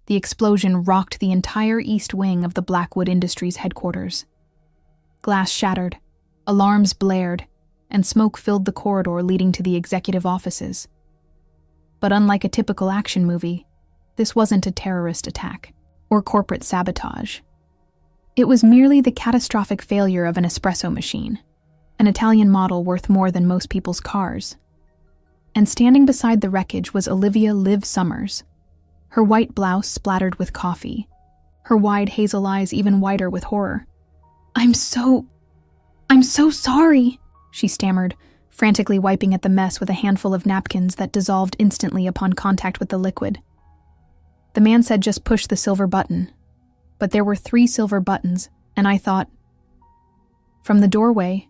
The explosion rocked the entire east wing of the Blackwood Industries headquarters. Glass shattered, alarms blared, and smoke filled the corridor leading to the executive offices. But unlike a typical action movie, this wasn't a terrorist attack or corporate sabotage. It was merely the catastrophic failure of an espresso machine, an Italian model worth more than most people's cars. And standing beside the wreckage was Olivia Liv Summers, her white blouse splattered with coffee, her wide hazel eyes even whiter with horror. I'm so sorry," she stammered, frantically wiping at the mess with a handful of napkins that dissolved instantly upon contact with the liquid. The man said just push the silver button, but there were 3 silver buttons, and I thought. From the doorway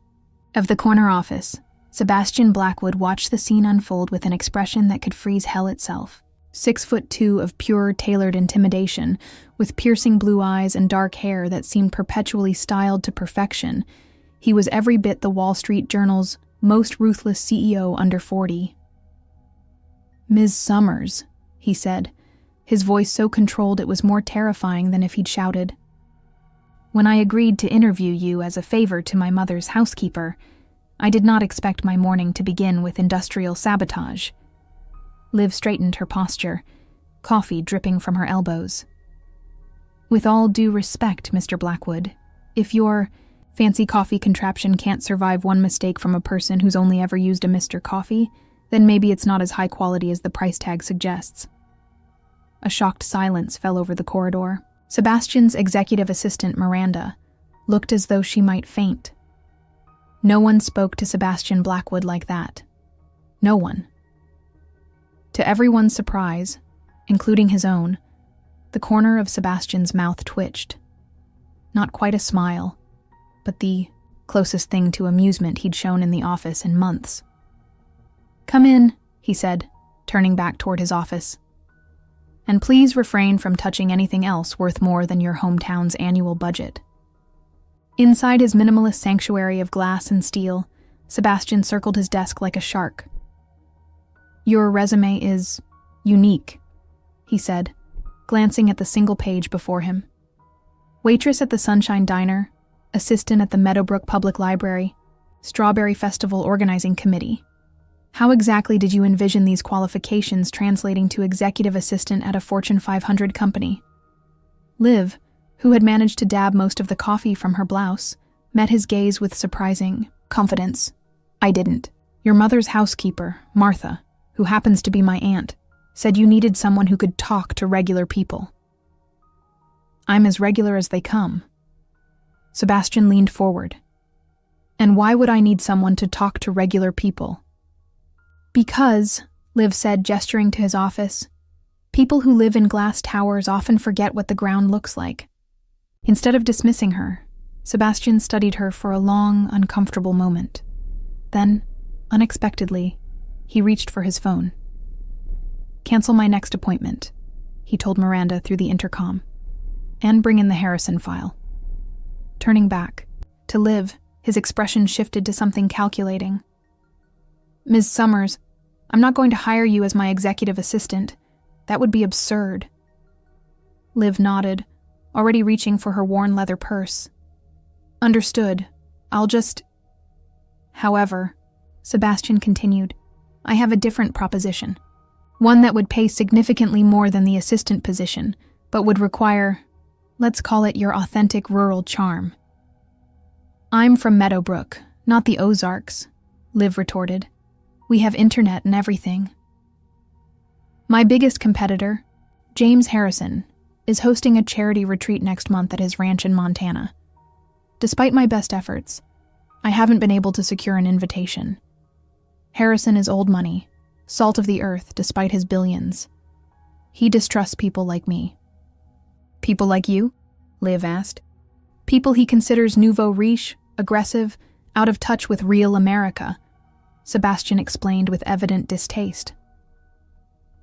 of the corner office, Sebastian Blackwood watched the scene unfold with an expression that could freeze hell itself. 6'2" of pure, tailored intimidation, with piercing blue eyes and dark hair that seemed perpetually styled to perfection, he was every bit the Wall Street Journal's most ruthless CEO under 40. "Ms. Summers," he said, his voice so controlled it was more terrifying than if he'd shouted. "When I agreed to interview you as a favor to my mother's housekeeper, I did not expect my morning to begin with industrial sabotage." Liv straightened her posture, coffee dripping from her elbows. "With all due respect, Mr. Blackwood, if your fancy coffee contraption can't survive one mistake from a person who's only ever used a Mr. Coffee, then maybe it's not as high quality as the price tag suggests." A shocked silence fell over the corridor. Sebastian's executive assistant, Miranda, looked as though she might faint. No one spoke to Sebastian Blackwood like that. No one. To everyone's surprise, including his own, the corner of Sebastian's mouth twitched. Not quite a smile, but the closest thing to amusement he'd shown in the office in months. "Come in," he said, turning back toward his office. "And please refrain from touching anything else worth more than your hometown's annual budget." Inside his minimalist sanctuary of glass and steel, Sebastian circled his desk like a shark. "Your resume is unique," he said, glancing at the single page before him. "Waitress at the Sunshine Diner, assistant at the Meadowbrook Public Library, Strawberry Festival Organizing Committee. How exactly did you envision these qualifications translating to executive assistant at a Fortune 500 company?" Liv, who had managed to dab most of the coffee from her blouse, met his gaze with surprising confidence. "I didn't. Your mother's housekeeper, Martha, who happens to be my aunt, said you needed someone who could talk to regular people." "I'm as regular as they come." Sebastian leaned forward. "And why would I need someone to talk to regular people?" "Because," Liv said, gesturing to his office, "people who live in glass towers often forget what the ground looks like." Instead of dismissing her, Sebastian studied her for a long, uncomfortable moment. Then, unexpectedly, he reached for his phone. "Cancel my next appointment," he told Miranda through the intercom, "and bring in the Harrison file." Turning back, to Liv, his expression shifted to something calculating. "Ms. Summers, I'm not going to hire you as my executive assistant. That would be absurd." Liv nodded, already reaching for her worn leather purse. "Understood. I'll just—" "However," Sebastian continued, "I have a different proposition. One that would pay significantly more than the assistant position, but would require, let's call it your authentic rural charm." "I'm from Meadowbrook, not the Ozarks," Liv retorted. "We have internet and everything." "My biggest competitor, James Harrison, is hosting a charity retreat next month at his ranch in Montana. Despite my best efforts, I haven't been able to secure an invitation. Harrison is old money, salt of the earth despite his billions. He distrusts people like me." "People like you?" Liv asked. "People he considers nouveau riche, aggressive, out of touch with real America," Sebastian explained with evident distaste.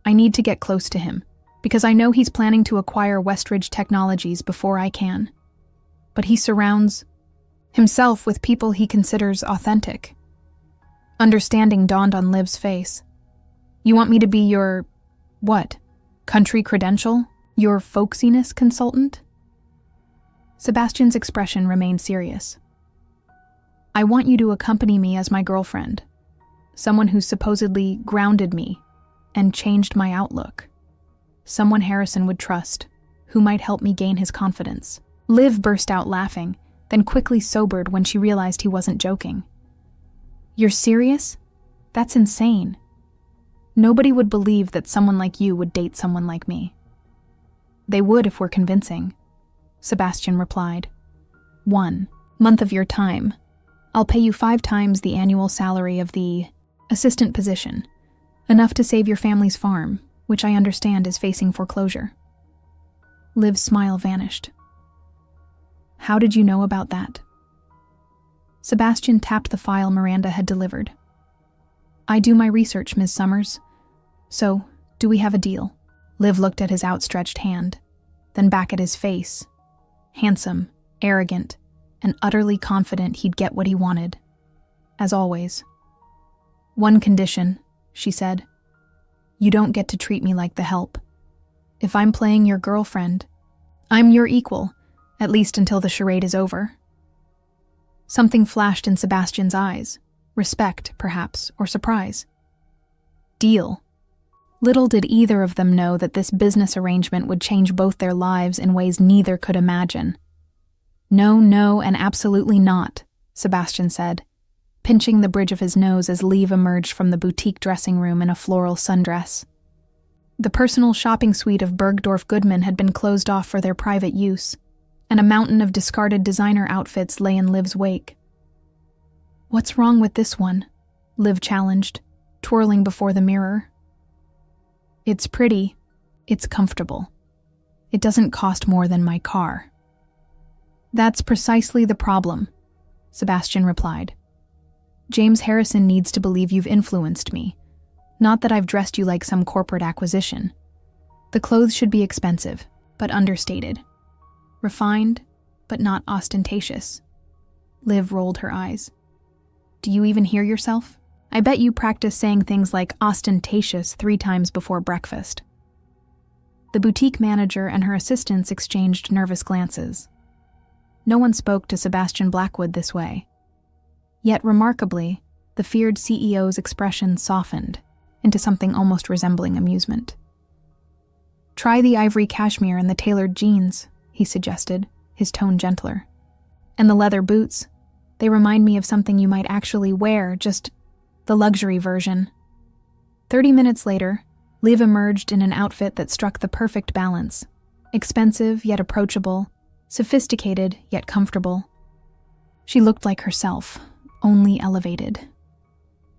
"I need to get close to him, because I know he's planning to acquire Westridge Technologies before I can. But he surrounds himself with people he considers authentic." Understanding dawned on Liv's face. "You want me to be your, what, country credential?" Your folksiness consultant? Sebastian's expression remained serious. I want you to accompany me as my girlfriend, someone who supposedly grounded me and changed my outlook. Someone Harrison would trust, who might help me gain his confidence. Liv burst out laughing, then quickly sobered when she realized he wasn't joking. You're serious? That's insane. Nobody would believe that someone like you would date someone like me. They would if we're convincing, Sebastian replied. 1 month of your time. I'll pay you 5 times the annual salary of the assistant position, enough to save your family's farm, which I understand is facing foreclosure. Liv's smile vanished. How did you know about that? Sebastian tapped the file Miranda had delivered. I do my research, Ms. Summers. So, do we have a deal? Liv looked at his outstretched hand, then back at his face. Handsome, arrogant, and utterly confident he'd get what he wanted. As always. 1 condition, she said. You don't get to treat me like the help. If I'm playing your girlfriend, I'm your equal, at least until the charade is over. Something flashed in Sebastian's eyes. Respect, perhaps, or surprise. Deal. Little did either of them know that this business arrangement would change both their lives in ways neither could imagine. No, and absolutely not, Sebastian said, pinching the bridge of his nose as Liv emerged from the boutique dressing room in a floral sundress. The personal shopping suite of Bergdorf Goodman had been closed off for their private use, and a mountain of discarded designer outfits lay in Liv's wake. What's wrong with this one? Liv challenged, twirling before the mirror. It's pretty. It's comfortable. It doesn't cost more than my car. That's precisely the problem, Sebastian replied. James Harrison needs to believe you've influenced me, not that I've dressed you like some corporate acquisition. The clothes should be expensive, but understated. Refined, but not ostentatious. Liv rolled her eyes. Do you even hear yourself? I bet you practice saying things like ostentatious 3 times before breakfast. The boutique manager and her assistants exchanged nervous glances. No one spoke to Sebastian Blackwood this way. Yet remarkably, the feared CEO's expression softened into something almost resembling amusement. Try the ivory cashmere and the tailored jeans, he suggested, his tone gentler. And the leather boots, they remind me of something you might actually wear, just the luxury version. 30 minutes later, Liv emerged in an outfit that struck the perfect balance. Expensive yet approachable, sophisticated yet comfortable. She looked like herself, only elevated.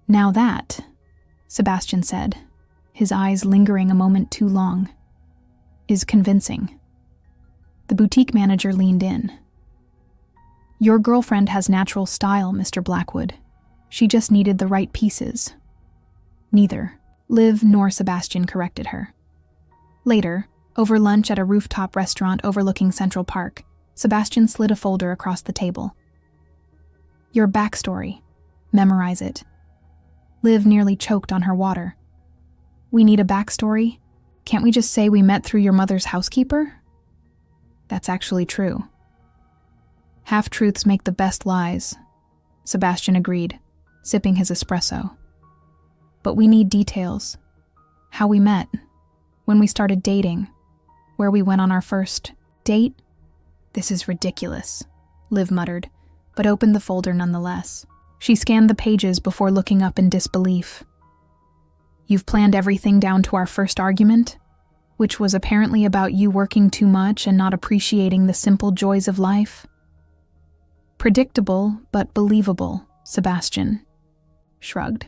Now that, Sebastian said, his eyes lingering a moment too long, is convincing. The boutique manager leaned in. Your girlfriend has natural style, Mr. Blackwood. She just needed the right pieces. Neither Liv nor Sebastian corrected her. Later, over lunch at a rooftop restaurant overlooking Central Park, Sebastian slid a folder across the table. Your backstory. Memorize it. Liv nearly choked on her water. We need a backstory? Can't we just say we met through your mother's housekeeper? That's actually true. Half-truths make the best lies, Sebastian agreed, sipping his espresso. But we need details. How we met, when we started dating, where we went on our first date. This is ridiculous, Liv muttered, but opened the folder nonetheless. She scanned the pages before looking up in disbelief. You've planned everything down to our first argument, which was apparently about you working too much and not appreciating the simple joys of life? Predictable, but believable, Sebastian shrugged.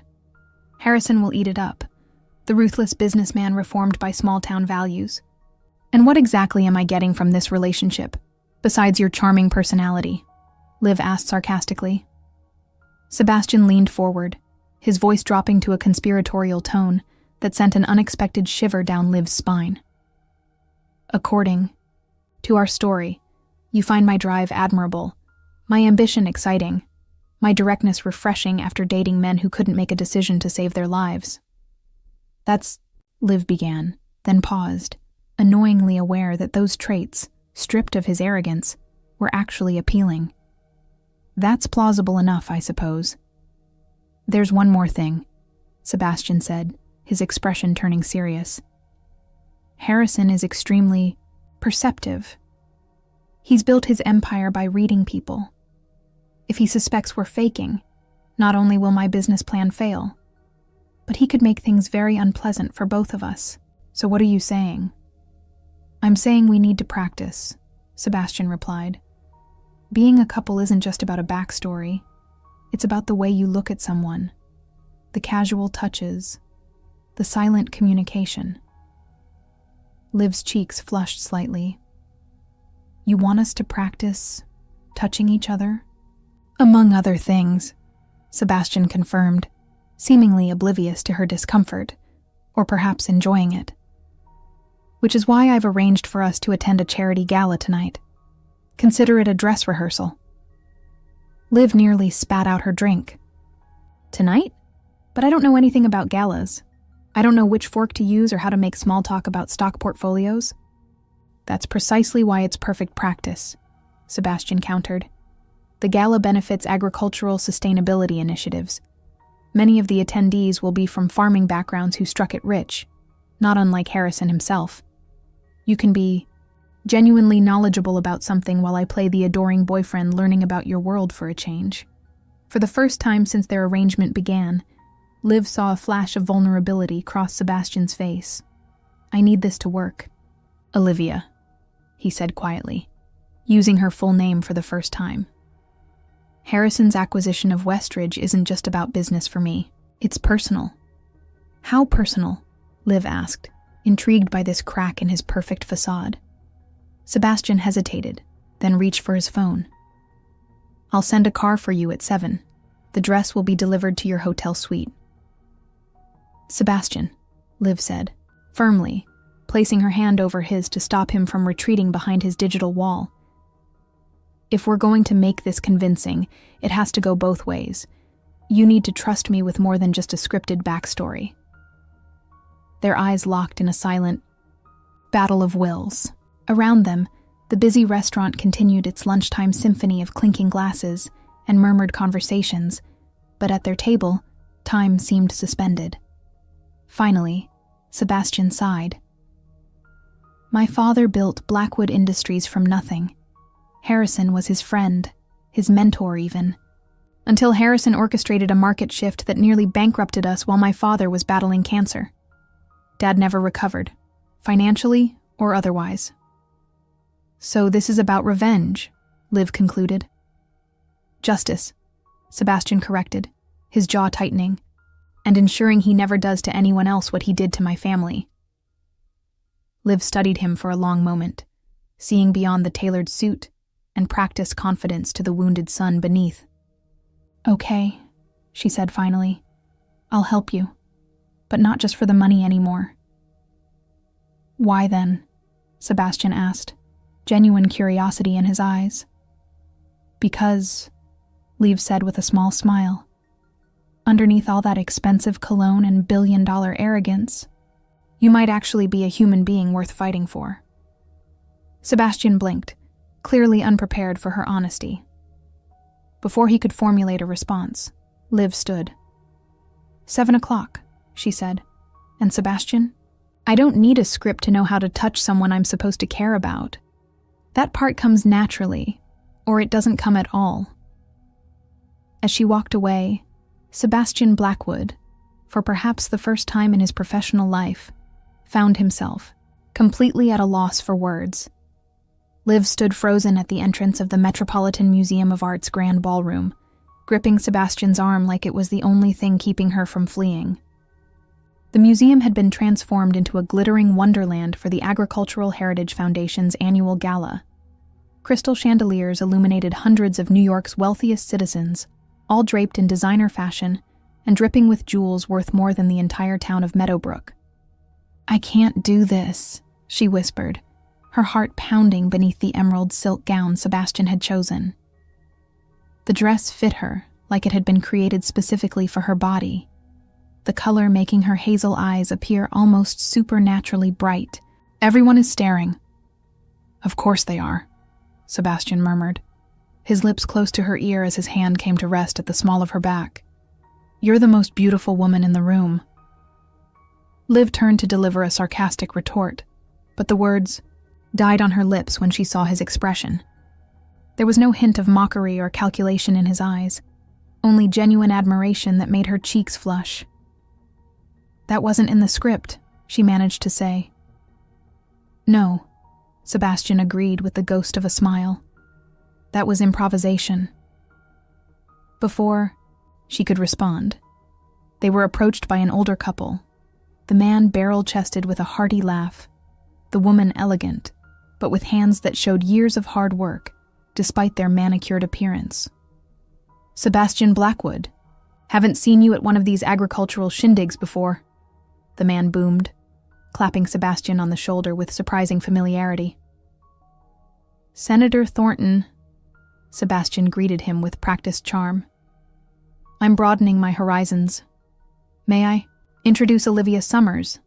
Harrison will eat it up, the ruthless businessman reformed by small-town values. And what exactly am I getting from this relationship, besides your charming personality? Liv asked sarcastically. Sebastian leaned forward, his voice dropping to a conspiratorial tone that sent an unexpected shiver down Liv's spine. According to our story, you find my drive admirable, my ambition exciting, my directness refreshing after dating men who couldn't make a decision to save their lives. That's, Liv began, then paused, annoyingly aware that those traits, stripped of his arrogance, were actually appealing. That's plausible enough, I suppose. There's one more thing, Sebastian said, his expression turning serious. Harrison is extremely perceptive. He's built his empire by reading people. If he suspects we're faking, not only will my business plan fail, but he could make things very unpleasant for both of us. So what are you saying? I'm saying we need to practice, Sebastian replied. Being a couple isn't just about a backstory. It's about the way you look at someone, the casual touches, the silent communication. Liv's cheeks flushed slightly. You want us to practice touching each other? Among other things, Sebastian confirmed, seemingly oblivious to her discomfort, or perhaps enjoying it. Which is why I've arranged for us to attend a charity gala tonight. Consider it a dress rehearsal. Liv nearly spat out her drink. Tonight? But I don't know anything about galas. I don't know which fork to use or how to make small talk about stock portfolios. That's precisely why it's perfect practice, Sebastian countered. The gala benefits agricultural sustainability initiatives. Many of the attendees will be from farming backgrounds who struck it rich, not unlike Harrison himself. You can be genuinely knowledgeable about something while I play the adoring boyfriend learning about your world for a change. For the first time since their arrangement began, Liv saw a flash of vulnerability cross Sebastian's face. I need this to work. Olivia, he said quietly, using her full name for the first time. Harrison's acquisition of Westridge isn't just about business for me. It's personal. How personal? Liv asked, intrigued by this crack in his perfect facade. Sebastian hesitated, then reached for his phone. I'll send a car for you at 7. The dress will be delivered to your hotel suite. Sebastian, Liv said, firmly, placing her hand over his to stop him from retreating behind his digital wall. If we're going to make this convincing, it has to go both ways. You need to trust me with more than just a scripted backstory. Their eyes locked in a silent battle of wills. Around them, the busy restaurant continued its lunchtime symphony of clinking glasses and murmured conversations, but at their table, time seemed suspended. Finally, Sebastian sighed. My father built Blackwood Industries from nothing. Harrison was his friend, his mentor even, until Harrison orchestrated a market shift that nearly bankrupted us while my father was battling cancer. Dad never recovered, financially or otherwise. So this is about revenge, Liv concluded. Justice, Sebastian corrected, his jaw tightening, and ensuring he never does to anyone else what he did to my family. Liv studied him for a long moment, seeing beyond the tailored suit and practiced confidence to the wounded son beneath. Okay, she said finally. I'll help you, but not just for the money anymore. Why then? Sebastian asked, genuine curiosity in his eyes. Because, Liv said with a small smile, underneath all that expensive cologne and billion-dollar arrogance, you might actually be a human being worth fighting for. Sebastian blinked, clearly unprepared for her honesty. Before he could formulate a response, Liv stood. 7 o'clock, she said. And Sebastian? I don't need a script to know how to touch someone I'm supposed to care about. That part comes naturally, or it doesn't come at all. As she walked away, Sebastian Blackwood, for perhaps the first time in his professional life, found himself completely at a loss for words. Liv stood frozen at the entrance of the Metropolitan Museum of Art's grand ballroom, gripping Sebastian's arm like it was the only thing keeping her from fleeing. The museum had been transformed into a glittering wonderland for the Agricultural Heritage Foundation's annual gala. Crystal chandeliers illuminated hundreds of New York's wealthiest citizens, all draped in designer fashion and dripping with jewels worth more than the entire town of Meadowbrook. I can't do this, she whispered, her heart pounding beneath the emerald silk gown Sebastian had chosen. The dress fit her like it had been created specifically for her body, the color making her hazel eyes appear almost supernaturally bright, Everyone is staring. Of course they are, Sebastian murmured, his lips close to her ear as his hand came to rest at the small of her back. You're the most beautiful woman in the room. Liv turned to deliver a sarcastic retort, but the words died on her lips when she saw his expression. There was no hint of mockery or calculation in his eyes, only genuine admiration that made her cheeks flush. That wasn't in the script, she managed to say. No, Sebastian agreed with the ghost of a smile. That was improvisation. Before she could respond, they were approached by an older couple, the man barrel-chested with a hearty laugh, the woman elegant, but with hands that showed years of hard work, despite their manicured appearance. Sebastian Blackwood, haven't seen you at one of these agricultural shindigs before, the man boomed, clapping Sebastian on the shoulder with surprising familiarity. Senator Thornton, Sebastian greeted him with practiced charm. I'm broadening my horizons. May I introduce Olivia Summers?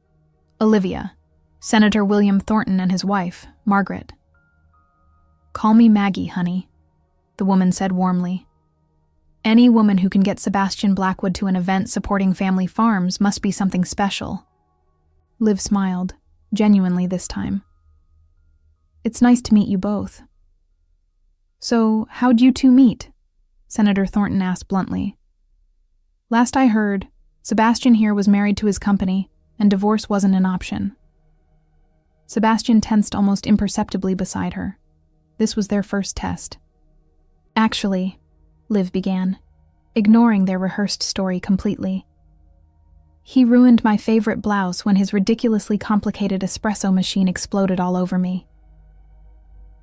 Olivia, Senator William Thornton and his wife, Margaret. Call me Maggie, honey, the woman said warmly. Any woman who can get Sebastian Blackwood to an event supporting family farms must be something special. Liv smiled, genuinely this time. It's nice to meet you both. So, how'd you two meet? Senator Thornton asked bluntly. Last I heard, Sebastian here was married to his company, and divorce wasn't an option. Sebastian tensed almost imperceptibly beside her. This was their first test. Actually, Liv began, ignoring their rehearsed story completely. He ruined my favorite blouse when his ridiculously complicated espresso machine exploded all over me.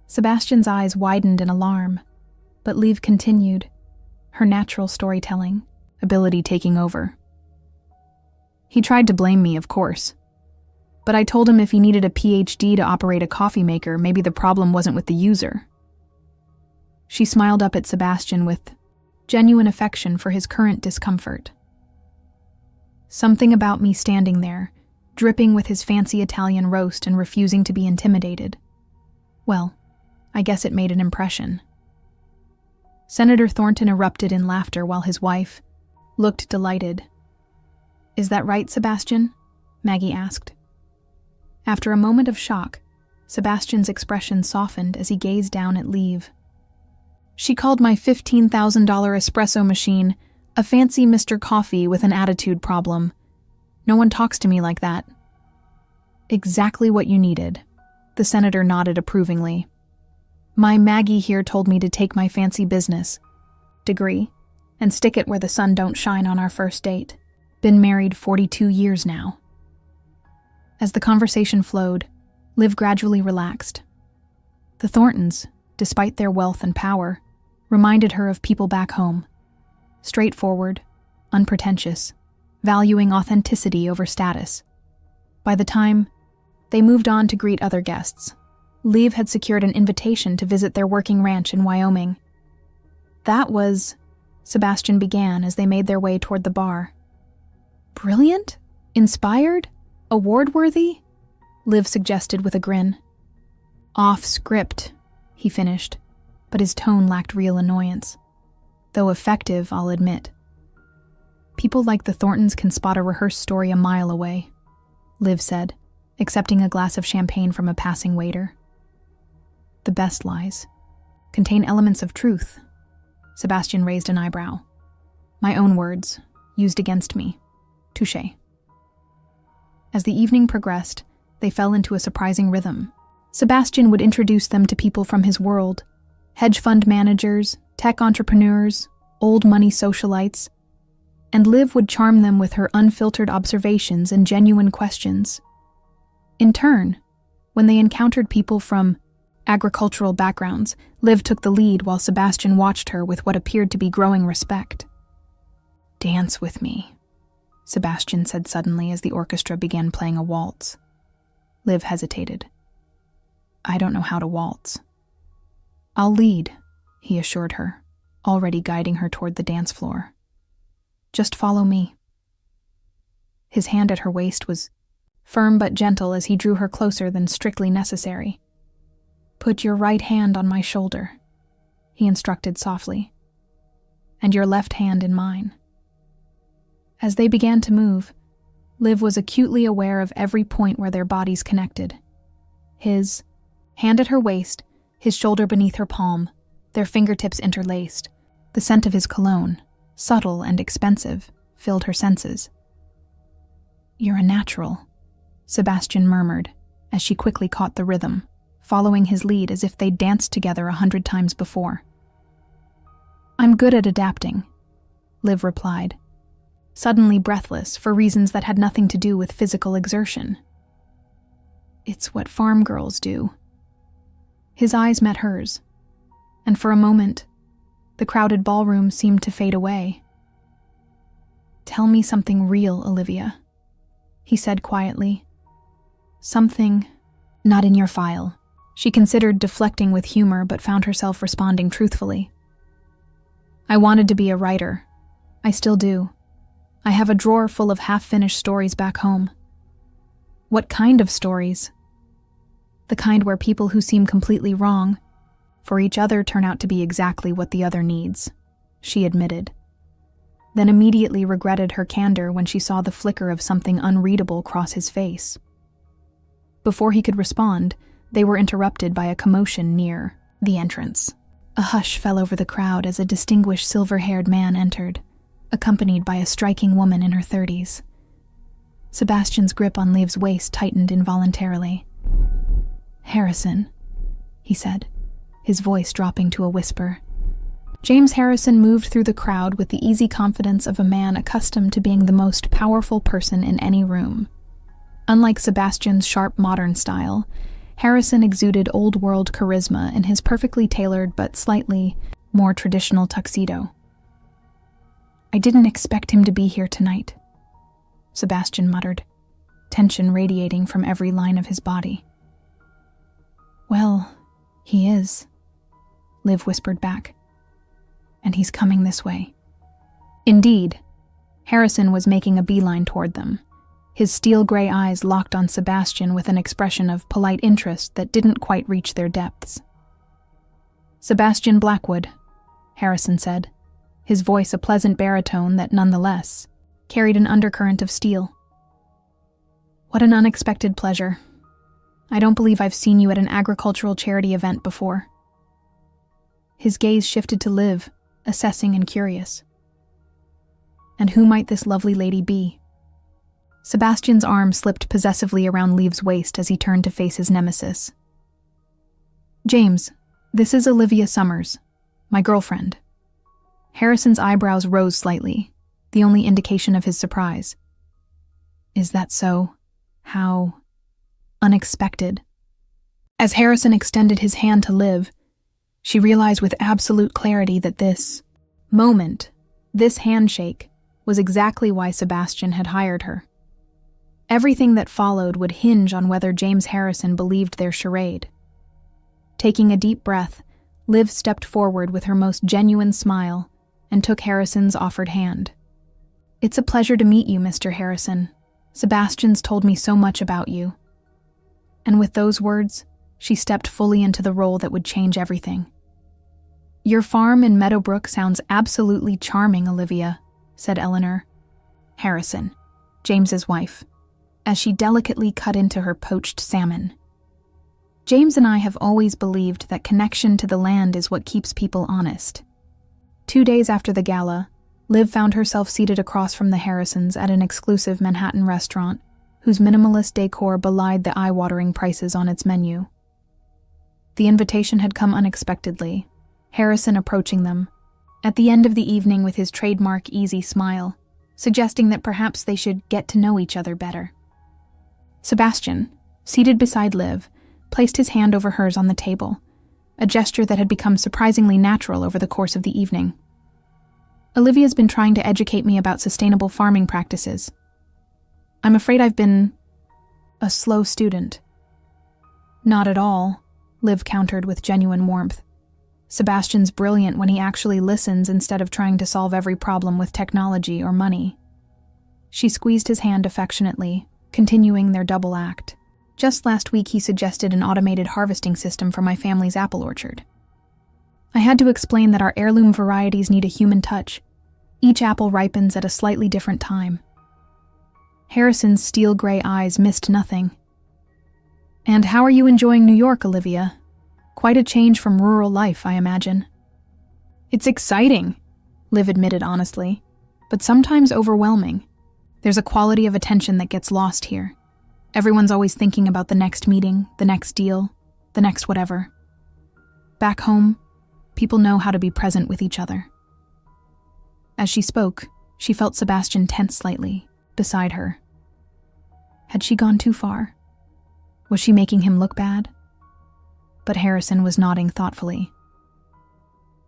Sebastian's eyes widened in alarm, but Liv continued, her natural storytelling ability taking over. He tried to blame me, of course, but I told him if he needed a PhD to operate a coffee maker, maybe the problem wasn't with the user. She smiled up at Sebastian with genuine affection for his current discomfort. Something about me standing there, dripping with his fancy Italian roast and refusing to be intimidated. Well, I guess it made an impression. Senator Thornton erupted in laughter while his wife looked delighted. Is that right, Sebastian? Maggie asked. After a moment of shock, Sebastian's expression softened as he gazed down at Liv. She called my $15,000 espresso machine a fancy Mr. Coffee with an attitude problem. No one talks to me like that. Exactly what you needed. The senator nodded approvingly. My Maggie here told me to take my fancy business degree and stick it where the sun don't shine on our first date. Been married 42 years now. As the conversation flowed, Liv gradually relaxed. The Thorntons, despite their wealth and power, reminded her of people back home. Straightforward, unpretentious, valuing authenticity over status. By the time they moved on to greet other guests, Liv had secured an invitation to visit their working ranch in Wyoming. That was, Sebastian began as they made their way toward the bar. Brilliant? Inspired? Award-worthy? Liv suggested with a grin. Off script, he finished, but his tone lacked real annoyance. Though effective, I'll admit. People like the Thorntons can spot a rehearsed story a mile away, Liv said, accepting a glass of champagne from a passing waiter. The best lies contain elements of truth. Sebastian raised an eyebrow. My own words, used against me. Touché. As the evening progressed, they fell into a surprising rhythm. Sebastian would introduce them to people from his world, hedge fund managers, tech entrepreneurs, old money socialites, and Liv would charm them with her unfiltered observations and genuine questions. In turn, when they encountered people from agricultural backgrounds, Liv took the lead while Sebastian watched her with what appeared to be growing respect. Dance with me, Sebastian said suddenly as the orchestra began playing a waltz. Liv hesitated. I don't know how to waltz. I'll lead, he assured her, already guiding her toward the dance floor. Just follow me. His hand at her waist was firm but gentle as he drew her closer than strictly necessary. "Put your right hand on my shoulder," he instructed softly, "and your left hand in mine." As they began to move, Liv was acutely aware of every point where their bodies connected. His hand at her waist, his shoulder beneath her palm, their fingertips interlaced. The scent of his cologne, subtle and expensive, filled her senses. "You're a natural," Sebastian murmured, as she quickly caught the rhythm, following his lead as if they'd danced together 100 times before. "I'm good at adapting," Liv replied, suddenly breathless for reasons that had nothing to do with physical exertion. "It's what farm girls do." His eyes met hers, and for a moment, the crowded ballroom seemed to fade away. "Tell me something real, Olivia," he said quietly. "Something not in your file." She considered deflecting with humor but found herself responding truthfully. "I wanted to be a writer. I still do. I have a drawer full of half-finished stories back home." "What kind of stories?" "The kind where people who seem completely wrong for each other turn out to be exactly what the other needs," she admitted, then immediately regretted her candor when she saw the flicker of something unreadable cross his face. Before he could respond, they were interrupted by a commotion near the entrance. A hush fell over the crowd as a distinguished silver-haired man entered, accompanied by a striking woman in her 30s. Sebastian's grip on Liv's waist tightened involuntarily. "Harrison," he said, his voice dropping to a whisper. James Harrison moved through the crowd with the easy confidence of a man accustomed to being the most powerful person in any room. Unlike Sebastian's sharp modern style, Harrison exuded old-world charisma in his perfectly tailored but slightly more traditional tuxedo. "I didn't expect him to be here tonight," Sebastian muttered, tension radiating from every line of his body. "Well, he is," Liv whispered back. "And he's coming this way." Indeed, Harrison was making a beeline toward them, his steel-gray eyes locked on Sebastian with an expression of polite interest that didn't quite reach their depths. "Sebastian Blackwood," Harrison said, his voice a pleasant baritone that nonetheless carried an undercurrent of steel. "What an unexpected pleasure. I don't believe I've seen you at an agricultural charity event before." His gaze shifted to Liv, assessing and curious. "And who might this lovely lady be?" Sebastian's arm slipped possessively around Liv's waist as he turned to face his nemesis. "James, this is Olivia Summers, my girlfriend." Harrison's eyebrows rose slightly, the only indication of his surprise. "Is that so? How unexpected." As Harrison extended his hand to Liv, she realized with absolute clarity that this moment, this handshake, was exactly why Sebastian had hired her. Everything that followed would hinge on whether James Harrison believed their charade. Taking a deep breath, Liv stepped forward with her most genuine smile and took Harrison's offered hand. "It's a pleasure to meet you, Mr. Harrison. Sebastian's told me so much about you." And with those words, she stepped fully into the role that would change everything. "Your farm in Meadowbrook sounds absolutely charming, Olivia," said Eleanor Harrison, James's wife, as she delicately cut into her poached salmon. "James and I have always believed that connection to the land is what keeps people honest." 2 days after the gala, Liv found herself seated across from the Harrisons at an exclusive Manhattan restaurant whose minimalist decor belied the eye-watering prices on its menu. The invitation had come unexpectedly, Harrison approaching them, at the end of the evening with his trademark easy smile, suggesting that perhaps they should get to know each other better. Sebastian, seated beside Liv, placed his hand over hers on the table, a gesture that had become surprisingly natural over the course of the evening. "Olivia's been trying to educate me about sustainable farming practices. I'm afraid I've been a slow student." "Not at all," Liv countered with genuine warmth. "Sebastian's brilliant when he actually listens instead of trying to solve every problem with technology or money." She squeezed his hand affectionately, continuing their double act. Just last week, he suggested an automated harvesting system for my family's apple orchard. I had to explain that our heirloom varieties need a human touch. Each apple ripens at a slightly different time. Harrison's steel-gray eyes missed nothing. And how are you enjoying New York, Olivia? Quite a change from rural life, I imagine. It's exciting, Liv admitted honestly, but sometimes overwhelming. There's a quality of attention that gets lost here. Everyone's always thinking about the next meeting, the next deal, the next whatever. Back home, people know how to be present with each other. As she spoke, she felt Sebastian tense slightly, beside her. Had she gone too far? Was she making him look bad? But Harrison was nodding thoughtfully.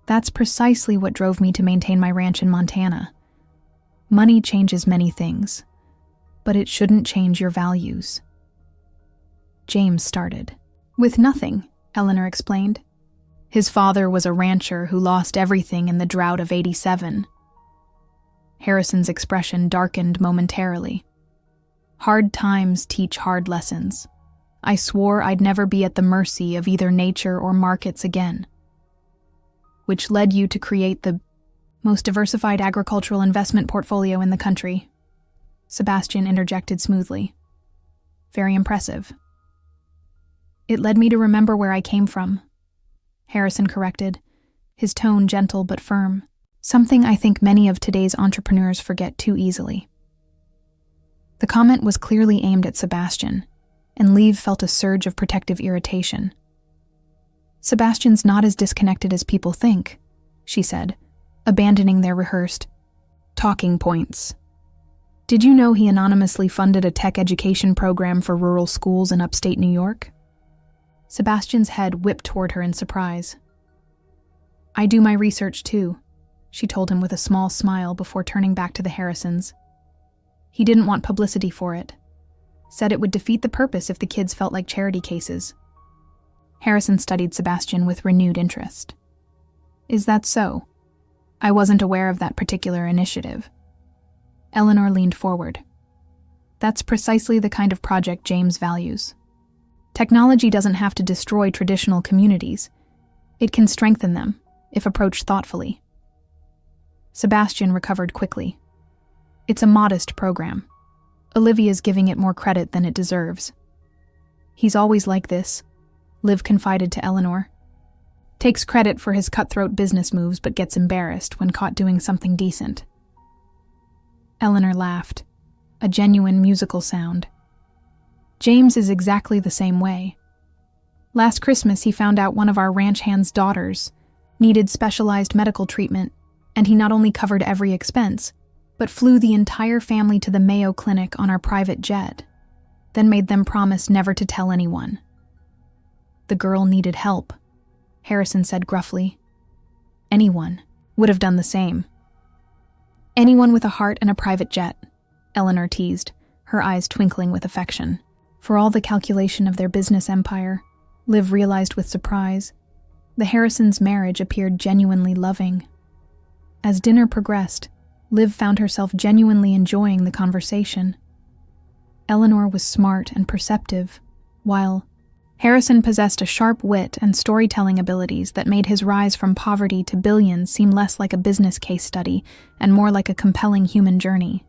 That's precisely what drove me to maintain my ranch in Montana. Money changes many things, but it shouldn't change your values. James started. With nothing, Eleanor explained. His father was a rancher who lost everything in the drought of '87. Harrison's expression darkened momentarily. Hard times teach hard lessons. I swore I'd never be at the mercy of either nature or markets again. Which led you to create the most diversified agricultural investment portfolio in the country, Sebastian interjected smoothly. Very impressive. It led me to remember where I came from, Harrison corrected, his tone gentle but firm, something I think many of today's entrepreneurs forget too easily. The comment was clearly aimed at Sebastian, and Liv felt a surge of protective irritation. Sebastian's not as disconnected as people think, she said, abandoning their rehearsed talking points. Did you know he anonymously funded a tech education program for rural schools in upstate New York? Sebastian's head whipped toward her in surprise. I do my research too, she told him with a small smile before turning back to the Harrisons. He didn't want publicity for it. Said it would defeat the purpose if the kids felt like charity cases. Harrison studied Sebastian with renewed interest. Is that so? I wasn't aware of that particular initiative. Eleanor leaned forward. That's precisely the kind of project James values. Technology doesn't have to destroy traditional communities. It can strengthen them, if approached thoughtfully. Sebastian recovered quickly. It's a modest program. Olivia's giving it more credit than it deserves. He's always like this, Liv confided to Eleanor. Takes credit for his cutthroat business moves but gets embarrassed when caught doing something decent. Eleanor laughed, a genuine musical sound. James is exactly the same way. Last Christmas he found out one of our ranch hand's daughters needed specialized medical treatment, and he not only covered every expense, but flew the entire family to the Mayo Clinic on our private jet, then made them promise never to tell anyone. The girl needed help, Harrison said gruffly. Anyone would have done the same. Anyone with a heart and a private jet, Eleanor teased, her eyes twinkling with affection. For all the calculation of their business empire, Liv realized with surprise, the Harrisons' marriage appeared genuinely loving. As dinner progressed, Liv found herself genuinely enjoying the conversation. Eleanor was smart and perceptive, while Harrison possessed a sharp wit and storytelling abilities that made his rise from poverty to billions seem less like a business case study and more like a compelling human journey.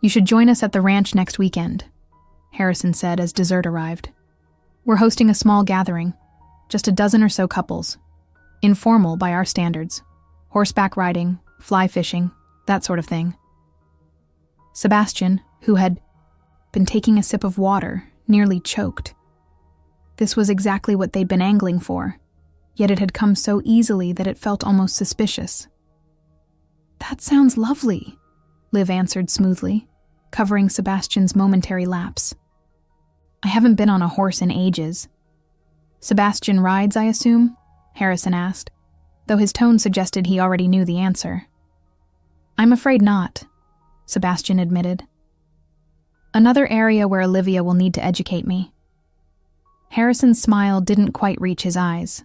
You should join us at the ranch next weekend, Harrison said as dessert arrived. We're hosting a small gathering, just a dozen or so couples. Informal by our standards. Horseback riding, fly fishing, that sort of thing. Sebastian, who had been taking a sip of water, nearly choked. This was exactly what they'd been angling for, yet it had come so easily that it felt almost suspicious. That sounds lovely, Liv answered smoothly, covering Sebastian's momentary lapse. I haven't been on a horse in ages. Sebastian rides, I assume? Harrison asked, though his tone suggested he already knew the answer. I'm afraid not, Sebastian admitted. Another area where Olivia will need to educate me. Harrison's smile didn't quite reach his eyes.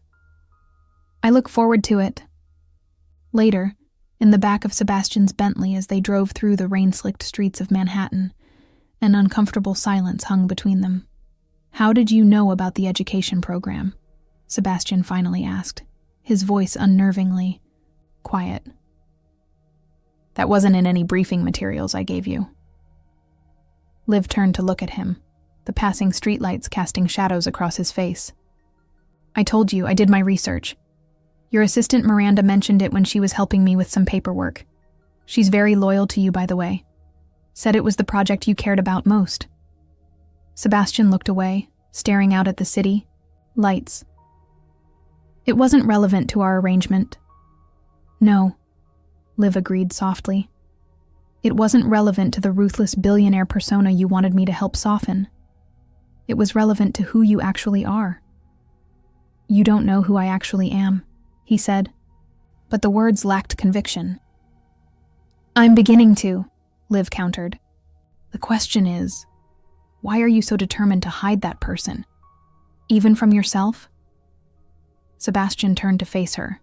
I look forward to it. Later, in the back of Sebastian's Bentley as they drove through the rain-slicked streets of Manhattan, An uncomfortable silence hung between them. "How did you know about the education program?" Sebastian finally asked, his voice unnervingly quiet. "That wasn't in any briefing materials I gave you." Liv turned to look at him, the passing streetlights casting shadows across his face. "I told you, I did my research. Your assistant Miranda mentioned it when she was helping me with some paperwork. She's very loyal to you, by the way. Said it was the project you cared about most." Sebastian looked away, staring out at the city. Lights. "It wasn't relevant to our arrangement." "No," Liv agreed softly. "It wasn't relevant to the ruthless billionaire persona you wanted me to help soften. It was relevant to who you actually are." "You don't know who I actually am," he said, but the words lacked conviction. "I'm beginning to," Liv countered. "The question is, why are you so determined to hide that person? Even from yourself?" Sebastian turned to face her,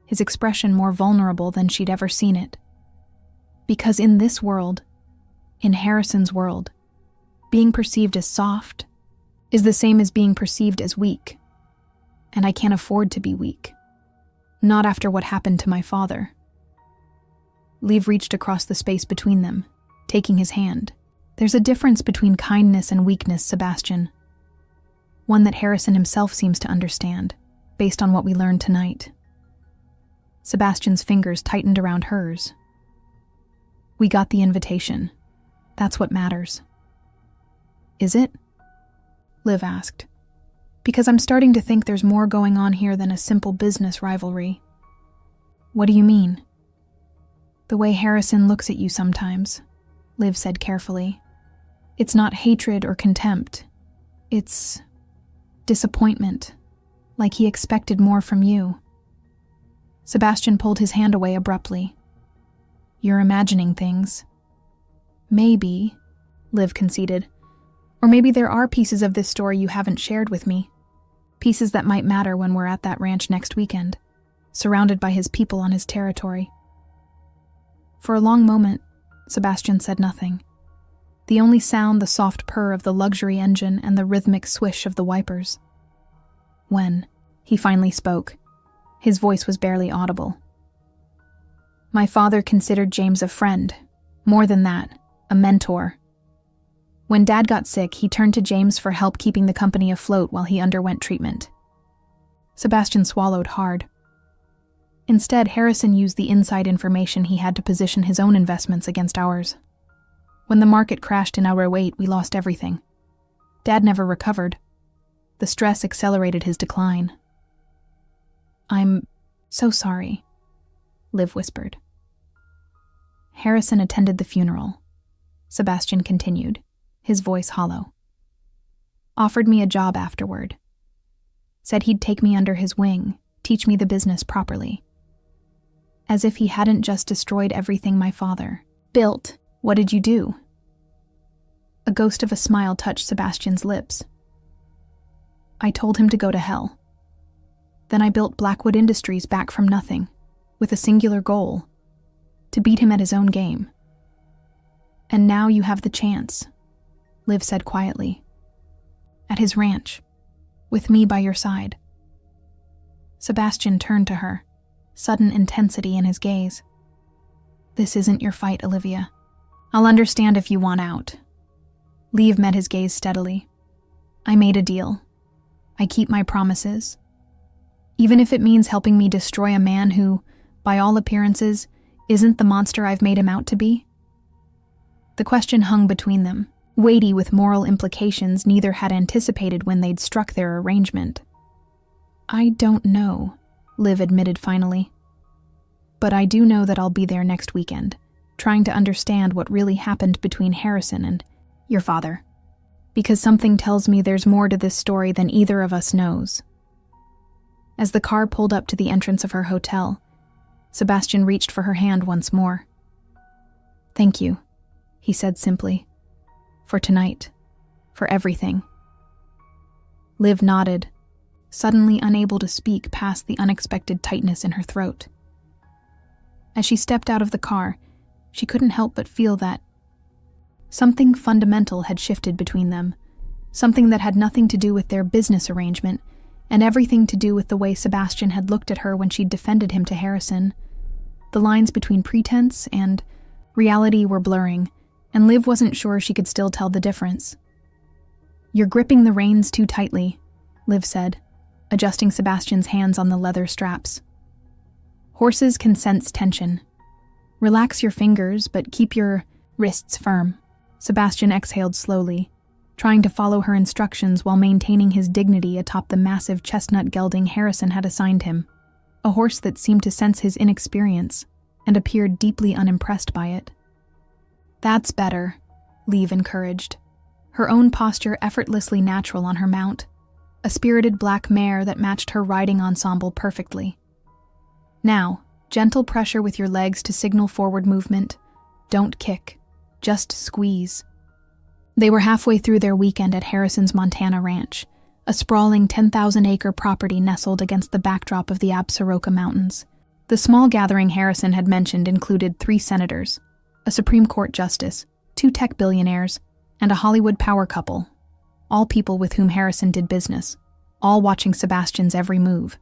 his expression more vulnerable than she'd ever seen it. "Because in this world, in Harrison's world, being perceived as soft is the same as being perceived as weak. And I can't afford to be weak. Not after what happened to my father." Liv reached across the space between them, taking his hand. "There's a difference between kindness and weakness, Sebastian. One that Harrison himself seems to understand, based on what we learned tonight." Sebastian's fingers tightened around hers. "We got the invitation. That's what matters." "Is it?" Liv asked. "Because I'm starting to think there's more going on here than a simple business rivalry." "What do you mean?" "The way Harrison looks at you sometimes," Liv said carefully. "It's not hatred or contempt. It's disappointment, like he expected more from you." Sebastian pulled his hand away abruptly. "You're imagining things." "Maybe," Liv conceded. "Or maybe there are pieces of this story you haven't shared with me. Pieces that might matter when we're at that ranch next weekend, surrounded by his people on his territory." For a long moment, Sebastian said nothing. The only sound the soft purr of the luxury engine and the rhythmic swish of the wipers. When he finally spoke, his voice was barely audible. "My father considered James a friend, more than that, a mentor. When Dad got sick, he turned to James for help keeping the company afloat while he underwent treatment." Sebastian swallowed hard. Instead, Harrison used the inside information he had to position his own investments against ours. When the market crashed in our weight, we lost everything. Dad never recovered. The stress accelerated his decline. "I'm so sorry," Liv whispered. Harrison attended the funeral. Sebastian continued, his voice hollow. "Offered me a job afterward. Said he'd take me under his wing, teach me the business properly. As if he hadn't just destroyed everything my father built. What did you do?" A ghost of a smile touched Sebastian's lips. "I told him to go to hell. Then I built Blackwood Industries back from nothing, with a singular goal, to beat him at his own game. And now you have the chance," Liv said quietly. "At his ranch, with me by your side." Sebastian turned to her, sudden intensity in his gaze. "This isn't your fight, Olivia. I'll understand if you want out." Liv met his gaze steadily. "I made a deal. I keep my promises. Even if it means helping me destroy a man who, by all appearances, isn't the monster I've made him out to be." The question hung between them, weighty with moral implications neither had anticipated when they'd struck their arrangement. "I don't know," Liv admitted finally. "But I do know that I'll be there next weekend, trying to understand what really happened between Harrison and your father. Because something tells me there's more to this story than either of us knows." As the car pulled up to the entrance of her hotel, Sebastian reached for her hand once more. "Thank you," he said simply. "For tonight. For everything." Liv nodded, suddenly unable to speak past the unexpected tightness in her throat. As she stepped out of the car, she couldn't help but feel that Something fundamental had shifted between them, something that had nothing to do with their business arrangement and everything to do with the way Sebastian had looked at her when she'd defended him to Harrison. The lines between pretense and reality were blurring, and Liv wasn't sure she could still tell the difference. "You're gripping the reins too tightly," Liv said, adjusting Sebastian's hands on the leather straps. "Horses can sense tension. Relax your fingers, but keep your wrists firm." Sebastian exhaled slowly, trying to follow her instructions while maintaining his dignity atop the massive chestnut gelding Harrison had assigned him, a horse that seemed to sense his inexperience and appeared deeply unimpressed by it. "That's better," Liv encouraged, her own posture effortlessly natural on her mount, a spirited black mare that matched her riding ensemble perfectly. "Now, gentle pressure with your legs to signal forward movement. Don't kick, just squeeze." They were halfway through their weekend at Harrison's Montana ranch, a sprawling 10,000-acre property nestled against the backdrop of the Absaroka Mountains. The small gathering Harrison had mentioned included 3 senators, a Supreme Court justice, 2 tech billionaires, and a Hollywood power couple, all people with whom Harrison did business, all watching Sebastian's every move,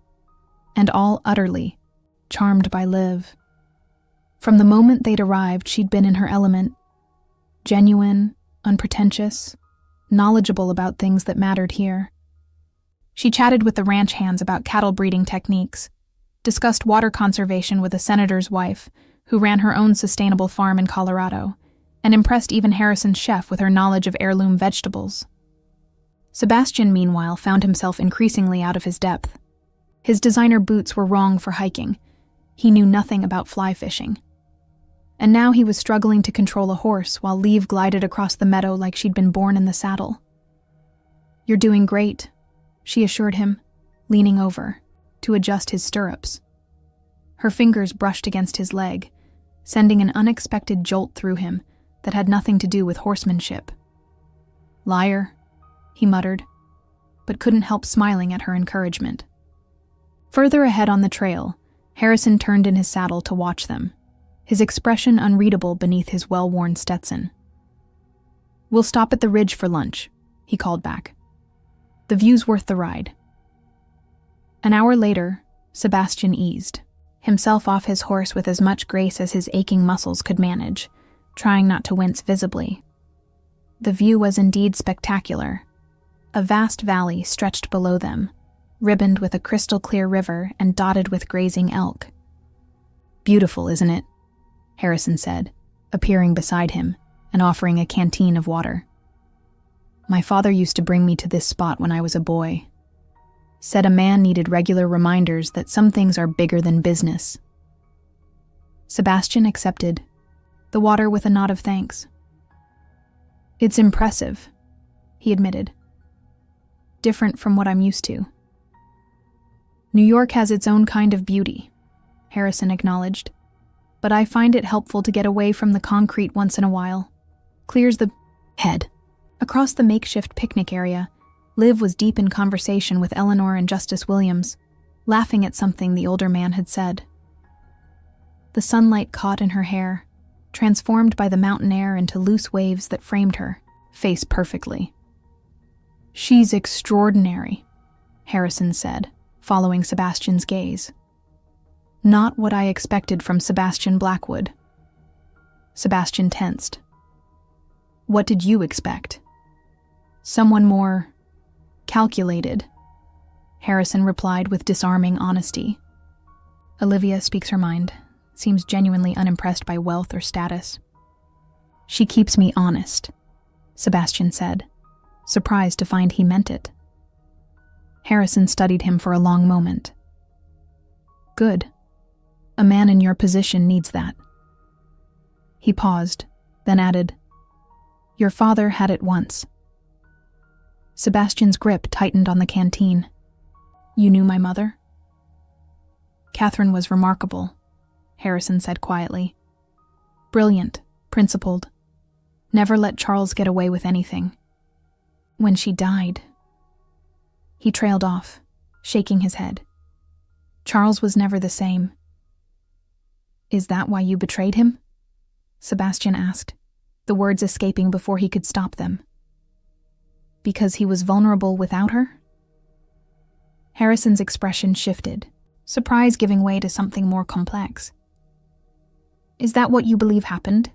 and all utterly charmed by Liv. From the moment they'd arrived, she'd been in her element, genuine, unpretentious, knowledgeable about things that mattered here. She chatted with the ranch hands about cattle breeding techniques, discussed water conservation with a senator's wife who ran her own sustainable farm in Colorado, and impressed even Harrison's chef with her knowledge of heirloom vegetables. Sebastian, meanwhile, found himself increasingly out of his depth. His designer boots were wrong for hiking. He knew nothing about fly fishing. And now he was struggling to control a horse while Liv glided across the meadow like she'd been born in the saddle. "You're doing great," she assured him, leaning over to adjust his stirrups. Her fingers brushed against his leg, sending an unexpected jolt through him that had nothing to do with horsemanship. "Liar," he muttered, but couldn't help smiling at her encouragement. Further ahead on the trail, Harrison turned in his saddle to watch them, his expression unreadable beneath his well-worn Stetson. "We'll stop at the ridge for lunch," he called back. "The view's worth the ride." An hour later, Sebastian eased, himself off his horse with as much grace as his aching muscles could manage, trying not to wince visibly. The view was indeed spectacular. A vast valley stretched below them, ribboned with a crystal-clear river and dotted with grazing elk. "Beautiful, isn't it?" Harrison said, appearing beside him and offering a canteen of water. "My father used to bring me to this spot when I was a boy. Said a man needed regular reminders that some things are bigger than business." Sebastian accepted the water with a nod of thanks. "It's impressive," he admitted. "Different from what I'm used to." "New York has its own kind of beauty," Harrison acknowledged, "but I find it helpful to get away from the concrete once in a while. Clears the head." Across the makeshift picnic area, Liv was deep in conversation with Eleanor and Justice Williams, laughing at something the older man had said. The sunlight caught in her hair, transformed by the mountain air into loose waves that framed her face perfectly. "She's extraordinary," Harrison said, following Sebastian's gaze. "Not what I expected from Sebastian Blackwood." Sebastian tensed. "What did you expect?" "Someone more calculated," Harrison replied with disarming honesty. "Olivia speaks her mind, seems genuinely unimpressed by wealth or status." "She keeps me honest," Sebastian said, surprised to find he meant it. Harrison studied him for a long moment. "Good. A man in your position needs that." He paused, then added, "Your father had it once." Sebastian's grip tightened on the canteen. "You knew my mother?" "Catherine was remarkable," Harrison said quietly. "Brilliant, principled. Never let Charles get away with anything. When she died..." He trailed off, shaking his head. "Charles was never the same." "Is that why you betrayed him?" Sebastian asked. the words escaping before he could stop them. Because he was vulnerable without her? Harrison's expression shifted, surprise giving way to something more complex. Is that what you believe happened?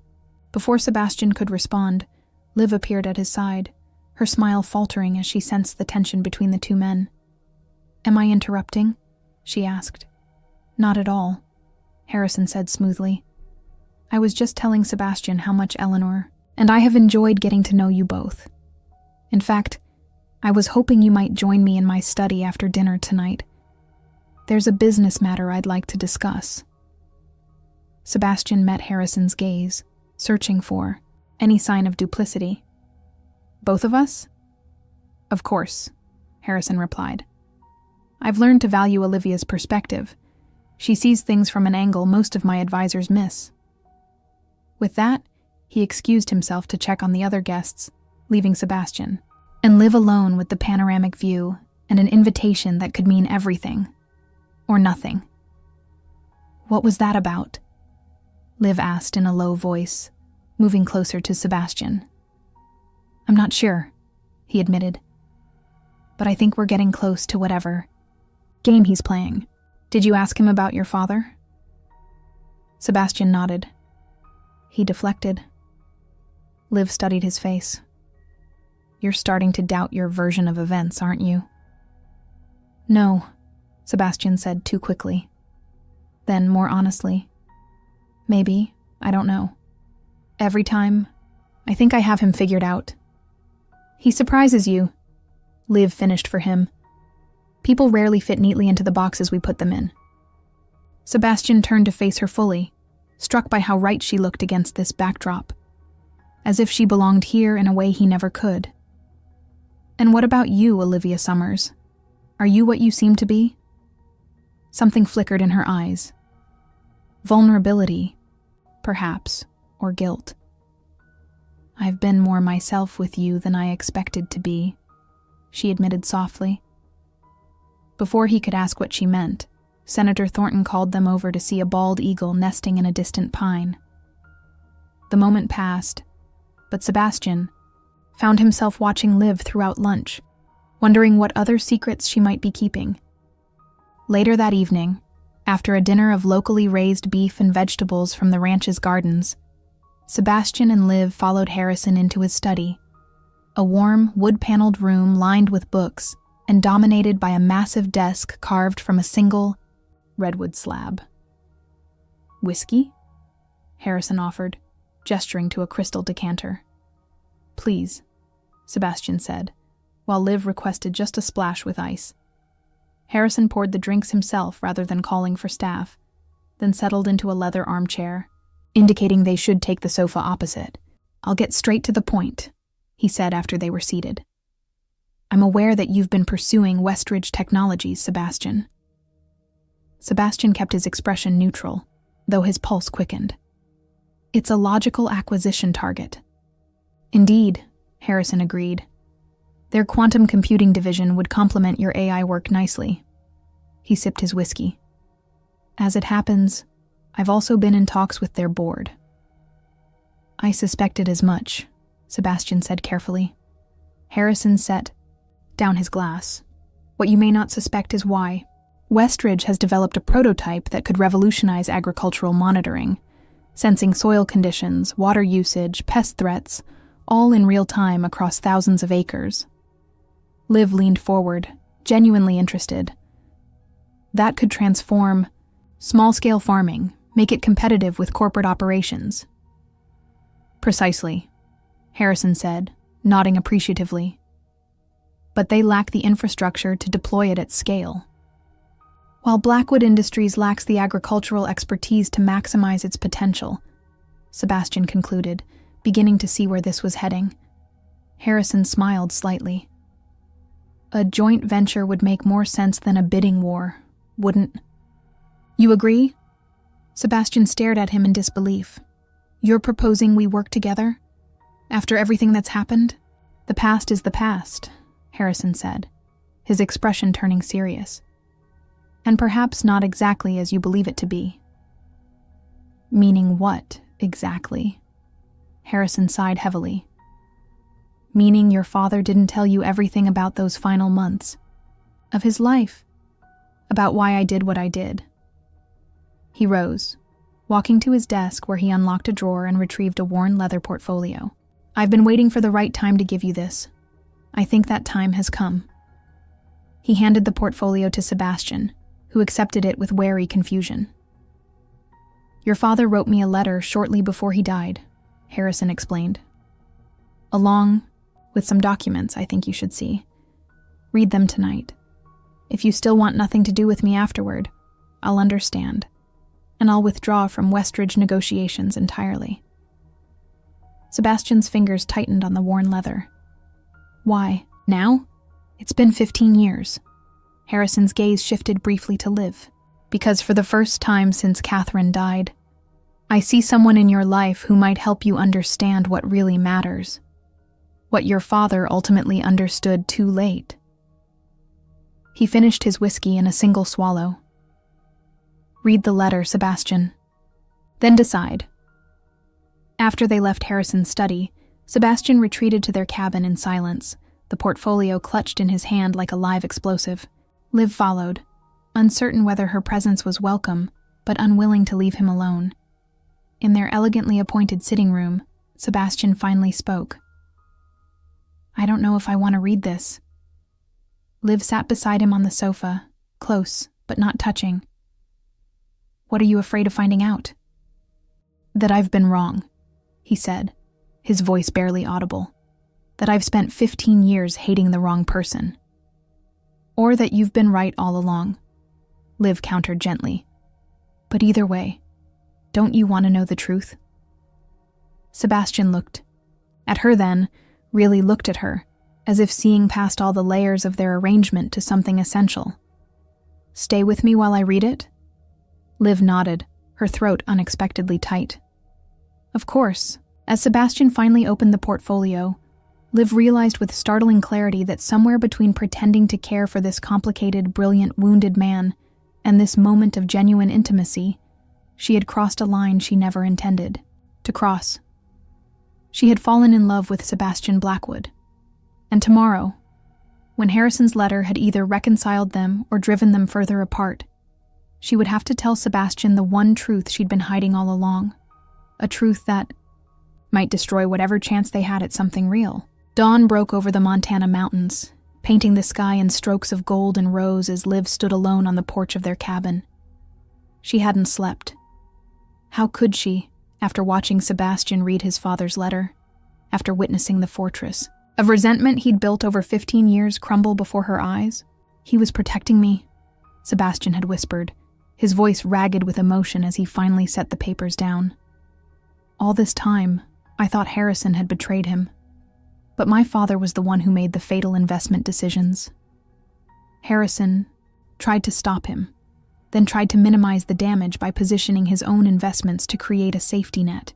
Before Sebastian could respond, Liv appeared at his side, her smile faltering as she sensed the tension between the two men. Am I interrupting? She asked. Not at all, Harrison said smoothly. I was just telling Sebastian how much Eleanor and I have enjoyed getting to know you both. In fact, I was hoping you might join me in my study after dinner tonight. There's a business matter I'd like to discuss. Sebastian met Harrison's gaze, searching for any sign of duplicity. Both of us? Of course, Harrison replied. I've learned to value Olivia's perspective. She sees things from an angle most of my advisors miss. With that, he excused himself to check on the other guests, leaving Sebastian, and Liv alone with the panoramic view and an invitation that could mean everything, or nothing. What was that about? Liv asked in a low voice, moving closer to Sebastian. I'm not sure, he admitted. But I think we're getting close to whatever game he's playing. Did you ask him about your father? Sebastian nodded. He deflected. Liv studied his face. You're starting to doubt your version of events, aren't you? No, Sebastian said too quickly. Then, more honestly, maybe, I don't know. Every time, I think I have him figured out. He surprises you, Liv finished for him. People rarely fit neatly into the boxes we put them in. Sebastian turned to face her fully, struck by how right she looked against this backdrop, as if she belonged here in a way he never could. And what about you, Olivia Summers? Are you what you seem to be? Something flickered in her eyes. Vulnerability, perhaps, or guilt. I've been more myself with you than I expected to be, she admitted softly. Before he could ask what she meant, Senator Thornton called them over to see a bald eagle nesting in a distant pine. The moment passed, but Sebastian found himself watching Liv throughout lunch, wondering what other secrets she might be keeping. Later that evening, after a dinner of locally raised beef and vegetables from the ranch's gardens, Sebastian and Liv followed Harrison into his study, a warm, wood-paneled room lined with books and dominated by a massive desk carved from a single redwood slab. Whiskey? Harrison offered, gesturing to a crystal decanter. Please, Sebastian said, while Liv requested just a splash with ice. Harrison poured the drinks himself rather than calling for staff, then settled into a leather armchair, indicating they should take the sofa opposite. I'll get straight to the point, he said after they were seated. I'm aware that you've been pursuing Westridge Technologies, Sebastian. Sebastian kept his expression neutral, though his pulse quickened. It's a logical acquisition target. Indeed, Harrison agreed. Their quantum computing division would complement your AI work nicely. He sipped his whiskey. As it happens, I've also been in talks with their board. I suspected as much, Sebastian said carefully. Harrison set down his glass. What you may not suspect is why. Westridge has developed a prototype that could revolutionize agricultural monitoring, sensing soil conditions, water usage, pest threats, all in real time across thousands of acres. Liv leaned forward, genuinely interested. That could transform small-scale farming, make it competitive with corporate operations. Precisely, Harrison said, nodding appreciatively. But they lack the infrastructure to deploy it at scale. While Blackwood Industries lacks the agricultural expertise to maximize its potential, Sebastian concluded, beginning to see where this was heading. Harrison smiled slightly. A joint venture would make more sense than a bidding war, wouldn't? You agree? Sebastian stared at him in disbelief. You're proposing we work together? After everything that's happened? The past is the past, Harrison said, his expression turning serious. And perhaps not exactly as you believe it to be. Meaning what, exactly? Harrison sighed heavily. Meaning your father didn't tell you everything about those final months of his life, about why I did what I did. He rose, walking to his desk where he unlocked a drawer and retrieved a worn leather portfolio. I've been waiting for the right time to give you this. I think that time has come. He handed the portfolio to Sebastian, who accepted it with wary confusion. Your father wrote me a letter shortly before he died, Harrison explained. Along with some documents I think you should see. Read them tonight. If you still want nothing to do with me afterward, I'll understand, and I'll withdraw from Westridge negotiations entirely. Sebastian's fingers tightened on the worn leather. Why, now? It's been 15 years. Harrison's gaze shifted briefly to Liv. Because for the first time since Catherine died, I see someone in your life who might help you understand what really matters. What your father ultimately understood too late. He finished his whiskey in a single swallow. Read the letter, Sebastian. Then decide. After they left Harrison's study, Sebastian retreated to their cabin in silence, the portfolio clutched in his hand like a live explosive. Liv followed, uncertain whether her presence was welcome, but unwilling to leave him alone. In their elegantly appointed sitting room, Sebastian finally spoke. I don't know if I want to read this. Liv sat beside him on the sofa, close, but not touching. What are you afraid of finding out? That I've been wrong, he said, his voice barely audible. That I've spent 15 years hating the wrong person. Or that you've been right all along, Liv countered gently. But either way, don't you want to know the truth? Sebastian looked at her then, really looked at her, as if seeing past all the layers of their arrangement to something essential. Stay with me while I read it? Liv nodded, her throat unexpectedly tight. Of course. As Sebastian finally opened the portfolio, Liv realized with startling clarity that somewhere between pretending to care for this complicated, brilliant, wounded man and this moment of genuine intimacy, she had crossed a line she never intended to cross. She had fallen in love with Sebastian Blackwood. And tomorrow, when Harrison's letter had either reconciled them or driven them further apart, she would have to tell Sebastian the one truth she'd been hiding all along, a truth that might destroy whatever chance they had at something real. Dawn broke over the Montana mountains, painting the sky in strokes of gold and rose as Liv stood alone on the porch of their cabin. She hadn't slept. How could she, after watching Sebastian read his father's letter, after witnessing the fortress of resentment he'd built over 15 years crumble before her eyes? He was protecting me, Sebastian had whispered, his voice ragged with emotion as he finally set the papers down. All this time, I thought Harrison had betrayed him. But my father was the one who made the fatal investment decisions. Harrison tried to stop him, then tried to minimize the damage by positioning his own investments to create a safety net.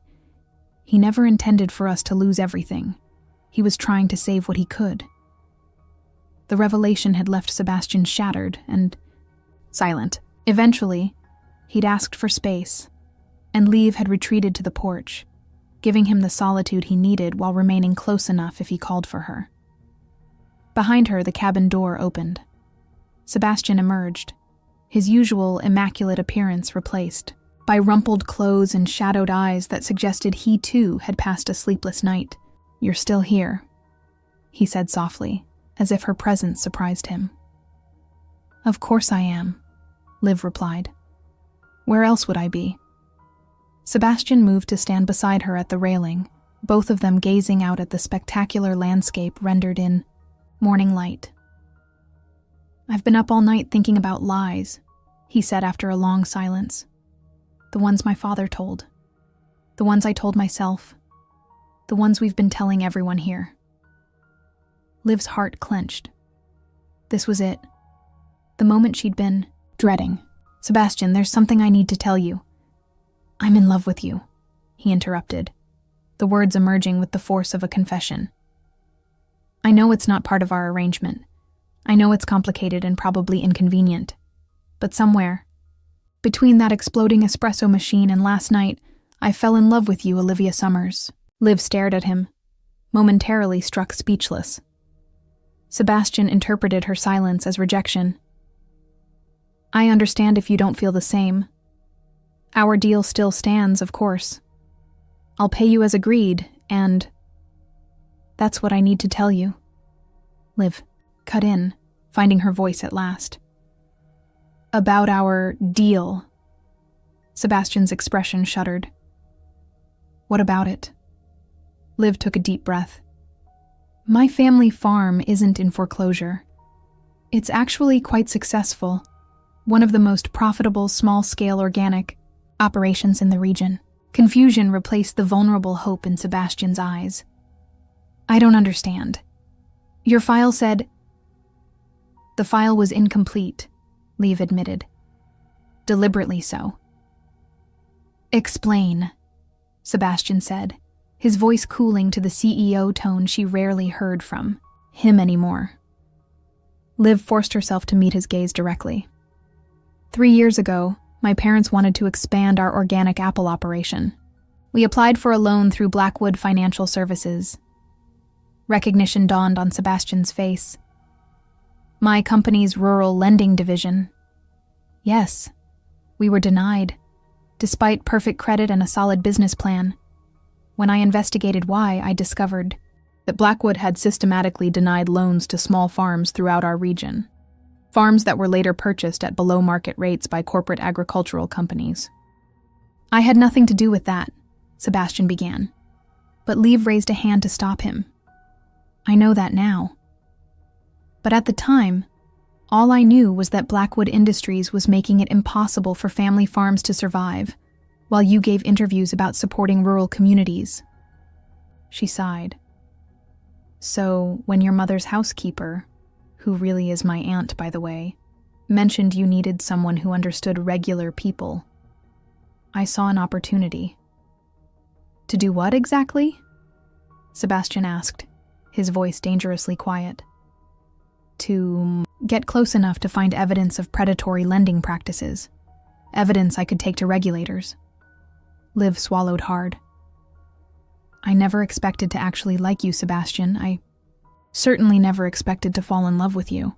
He never intended for us to lose everything. He was trying to save what he could. The revelation had left Sebastian shattered and silent. Eventually, he'd asked for space, and Liv had retreated to the porch, giving him the solitude he needed while remaining close enough if he called for her. Behind her, the cabin door opened. Sebastian emerged, his usual immaculate appearance replaced by rumpled clothes and shadowed eyes that suggested he too had passed a sleepless night. You're still here, he said softly, as if her presence surprised him. Of course I am, Liv replied. Where else would I be? Sebastian moved to stand beside her at the railing, both of them gazing out at the spectacular landscape rendered in morning light. I've been up all night thinking about lies, he said after a long silence. The ones my father told. The ones I told myself. The ones we've been telling everyone here. Liv's heart clenched. This was it. The moment she'd been dreading. Sebastian, there's something I need to tell you. I'm in love with you, he interrupted, the words emerging with the force of a confession. I know it's not part of our arrangement. I know it's complicated and probably inconvenient. But somewhere, between that exploding espresso machine and last night, I fell in love with you, Olivia Summers. Liv stared at him, momentarily struck speechless. Sebastian interpreted her silence as rejection. I understand if you don't feel the same. Our deal still stands, of course. I'll pay you as agreed, and that's what I need to tell you. Liv cut in, finding her voice at last. About our deal. Sebastian's expression shuddered. What about it? Liv took a deep breath. My family farm isn't in foreclosure. It's actually quite successful, one of the most profitable small-scale organic operations in the region. Confusion replaced the vulnerable hope in Sebastian's eyes. I don't understand. Your file said... The file was incomplete, Liv admitted. Deliberately so. Explain, Sebastian said, his voice cooling to the CEO tone she rarely heard from him anymore. Liv forced herself to meet his gaze directly. 3 years ago, my parents wanted to expand our organic apple operation. We applied for a loan through Blackwood Financial Services. Recognition dawned on Sebastian's face. My company's rural lending division. Yes, we were denied, despite perfect credit and a solid business plan. When I investigated why, I discovered that Blackwood had systematically denied loans to small farms throughout our region. Farms that were later purchased at below-market rates by corporate agricultural companies. I had nothing to do with that, Sebastian began, but Liv raised a hand to stop him. I know that now. But at the time, all I knew was that Blackwood Industries was making it impossible for family farms to survive, while you gave interviews about supporting rural communities. She sighed. So, when your mother's housekeeper, who really is my aunt, by the way, mentioned you needed someone who understood regular people, I saw an opportunity. To do what exactly? Sebastian asked, his voice dangerously quiet. To get close enough to find evidence of predatory lending practices, evidence I could take to regulators. Liv swallowed hard. I never expected to actually like you, Sebastian. I certainly never expected to fall in love with you.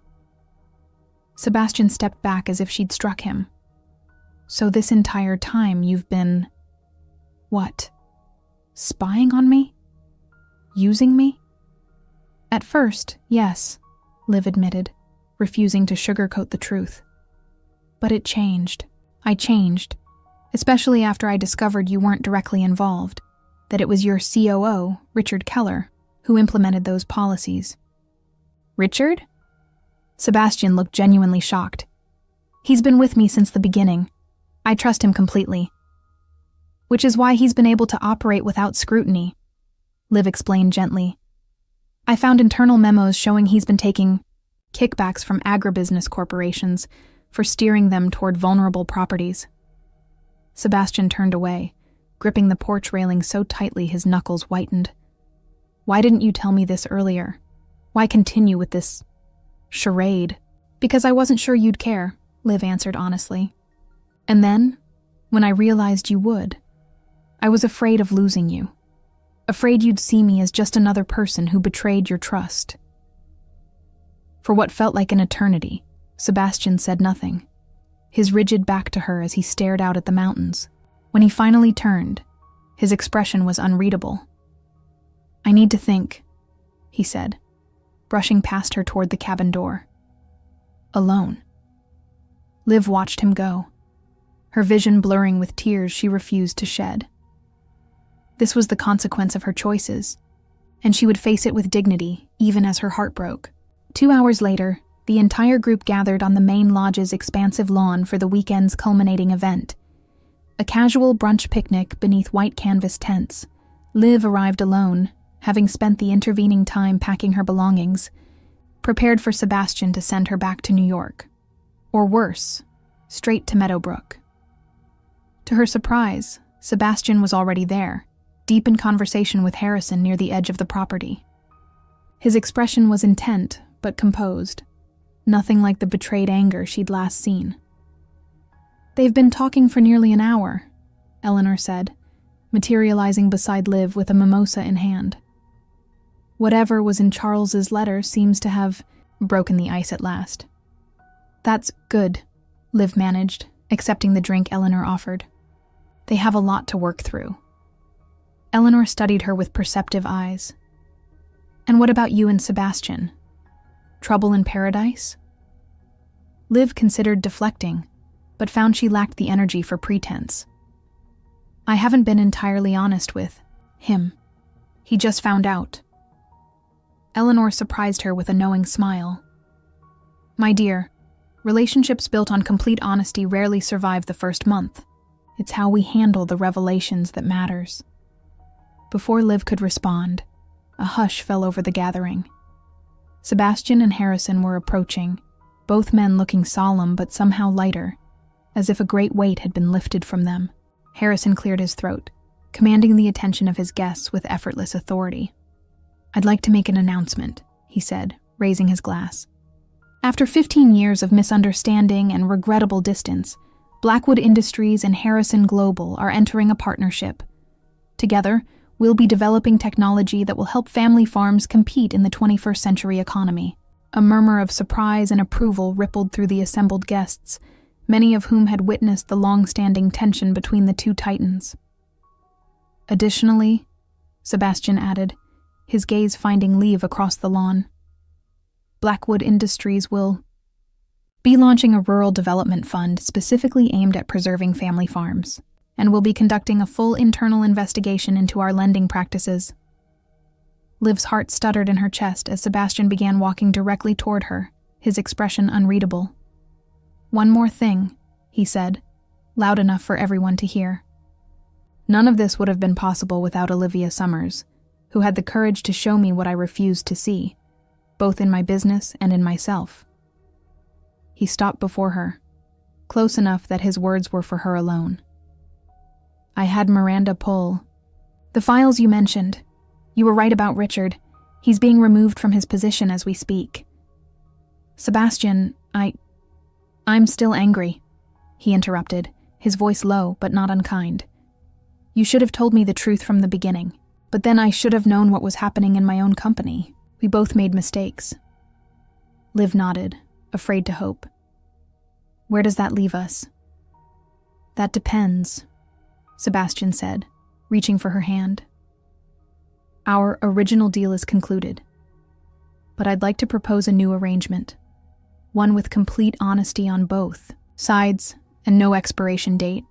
Sebastian stepped back as if she'd struck him. So this entire time you've been... what? Spying on me? Using me? At first, yes, Liv admitted, refusing to sugarcoat the truth. But it changed. I changed. Especially after I discovered you weren't directly involved, that it was your COO, Richard Keller, who implemented those policies. Richard? Sebastian looked genuinely shocked. He's been with me since the beginning. I trust him completely. Which is why he's been able to operate without scrutiny, Liv explained gently. I found internal memos showing he's been taking kickbacks from agribusiness corporations for steering them toward vulnerable properties. Sebastian turned away, gripping the porch railing so tightly his knuckles whitened. Why didn't you tell me this earlier? Why continue with this charade? Because I wasn't sure you'd care, Liv answered honestly. And then, when I realized you would, I was afraid of losing you. Afraid you'd see me as just another person who betrayed your trust. For what felt like an eternity, Sebastian said nothing, his rigid back to her as he stared out at the mountains. When he finally turned, his expression was unreadable. I need to think, he said, brushing past her toward the cabin door. Alone. Liv watched him go, her vision blurring with tears she refused to shed. This was the consequence of her choices, and she would face it with dignity, even as her heart broke. 2 hours later, the entire group gathered on the main lodge's expansive lawn for the weekend's culminating event. A casual brunch picnic beneath white canvas tents. Liv arrived alone, having spent the intervening time packing her belongings, prepared for Sebastian to send her back to New York. Or worse, straight to Meadowbrook. To her surprise, Sebastian was already there, deep in conversation with Harrison near the edge of the property. His expression was intent, but composed. Nothing like the betrayed anger she'd last seen. They've been talking for nearly an hour, Eleanor said, materializing beside Liv with a mimosa in hand. Whatever was in Charles's letter seems to have broken the ice at last. "That's good," Liv managed, accepting the drink Eleanor offered. "They have a lot to work through." Eleanor studied her with perceptive eyes. "And what about you and Sebastian? Trouble in paradise?" Liv considered deflecting, but found she lacked the energy for pretense. "I haven't been entirely honest with him. He just found out." Eleanor surprised her with a knowing smile. "My dear, relationships built on complete honesty rarely survive the first month. It's how we handle the revelations that matters." Before Liv could respond, a hush fell over the gathering. Sebastian and Harrison were approaching, both men looking solemn but somehow lighter, as if a great weight had been lifted from them. Harrison cleared his throat, commanding the attention of his guests with effortless authority. "I'd like to make an announcement," he said, raising his glass. "After 15 years of misunderstanding and regrettable distance, Blackwood Industries and Harrison Global are entering a partnership. Together, we'll be developing technology that will help family farms compete in the 21st century economy." A murmur of surprise and approval rippled through the assembled guests, many of whom had witnessed the long-standing tension between the two titans. "Additionally," Sebastian added, his gaze finding Liv across the lawn, "Blackwood Industries will be launching a rural development fund specifically aimed at preserving family farms, and will be conducting a full internal investigation into our lending practices." Liv's heart stuttered in her chest as Sebastian began walking directly toward her, his expression unreadable. "One more thing," he said, loud enough for everyone to hear. "None of this would have been possible without Olivia Summers, who had the courage to show me what I refused to see, both in my business and in myself." He stopped before her, close enough that his words were for her alone. "I had Miranda pull the files you mentioned. You were right about Richard. He's being removed from his position as we speak." "Sebastian, I'm still angry," he interrupted, his voice low but not unkind. "You should have told me the truth from the beginning, but then I should have known what was happening in my own company. We both made mistakes." Liv nodded, afraid to hope. "Where does that leave us?" "That depends," Sebastian said, reaching for her hand. "Our original deal is concluded, but I'd like to propose a new arrangement, one with complete honesty on both sides and no expiration date."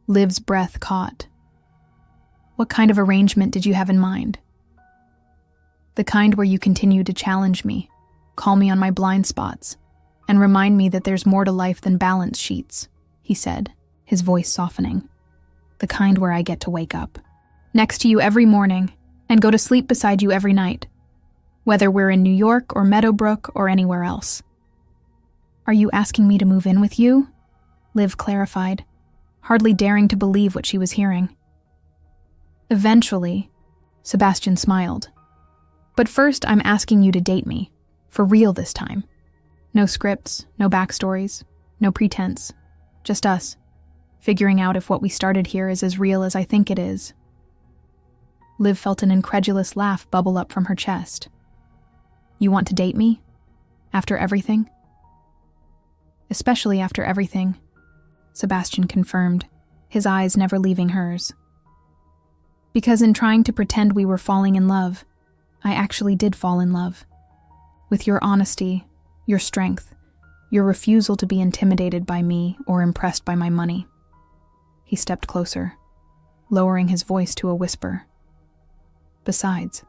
Liv's breath caught. "What kind of arrangement did you have in mind?" "The kind where you continue to challenge me, call me on my blind spots, and remind me that there's more to life than balance sheets," he said, his voice softening. "The kind where I get to wake up next to you every morning and go to sleep beside you every night, whether we're in New York or Meadowbrook or anywhere else." "Are you asking me to move in with you?" Liv clarified, hardly daring to believe what she was hearing. "Eventually," Sebastian smiled. "But first I'm asking you to date me, for real this time. No scripts, no backstories, no pretense, just us, figuring out if what we started here is as real as I think it is." Liv felt an incredulous laugh bubble up from her chest. "You want to date me? After everything?" "Especially after everything," Sebastian confirmed, his eyes never leaving hers. "Because in trying to pretend we were falling in love, I actually did fall in love. With your honesty, your strength, your refusal to be intimidated by me or impressed by my money." He stepped closer, lowering his voice to a whisper. "Besides,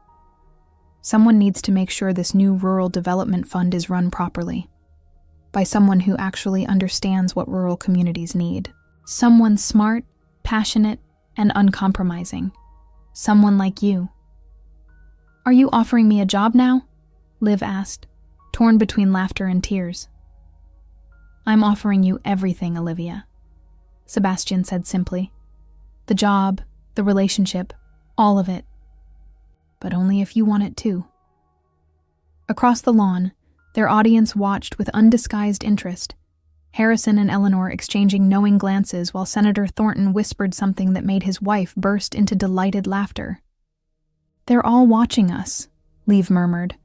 someone needs to make sure this new rural development fund is run properly, by someone who actually understands what rural communities need. Someone smart, passionate, and uncompromising. Someone like you." "Are you offering me a job now?" Liv asked, torn between laughter and tears. "I'm offering you everything, Olivia," Sebastian said simply. "The job, the relationship, all of it. But only if you want it too." Across the lawn, their audience watched with undisguised interest Harrison and Eleanor exchanging knowing glances while Senator Thornton whispered something that made his wife burst into delighted laughter. "They're all watching us," Liv murmured,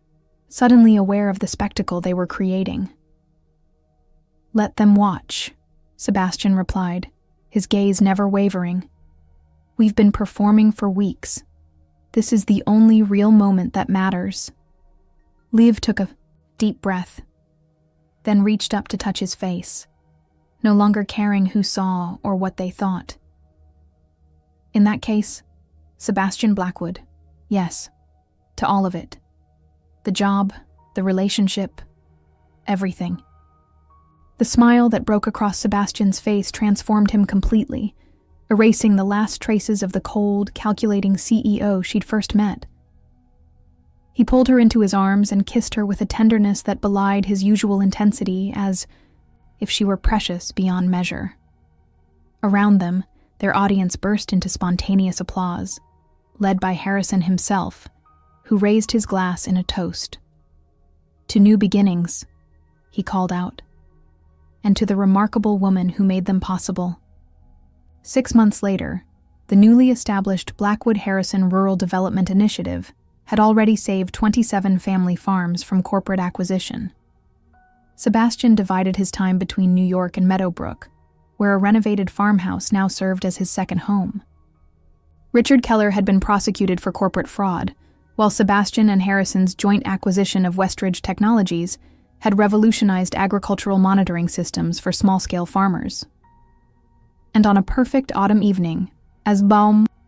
suddenly aware of the spectacle they were creating. "Let them watch," Sebastian replied, his gaze never wavering. "We've been performing for weeks. This is the only real moment that matters." Liv took a deep breath, then reached up to touch his face, no longer caring who saw or what they thought. "In that case, Sebastian Blackwood, yes, to all of it. The job, the relationship, everything." The smile that broke across Sebastian's face transformed him completely, erasing the last traces of the cold, calculating CEO she'd first met. He pulled her into his arms and kissed her with a tenderness that belied his usual intensity, as if she were precious beyond measure. Around them, their audience burst into spontaneous applause, led by Harrison himself, who raised his glass in a toast. "To new beginnings," he called out, "and to the remarkable woman who made them possible." 6 months later, the newly established Blackwood-Harrison Rural Development Initiative had already saved 27 family farms from corporate acquisition. Sebastian divided his time between New York and Meadowbrook, where a renovated farmhouse now served as his second home. Richard Keller had been prosecuted for corporate fraud, while Sebastian and Harrison's joint acquisition of Westridge Technologies had revolutionized agricultural monitoring systems for small-scale farmers. And on a perfect autumn evening, as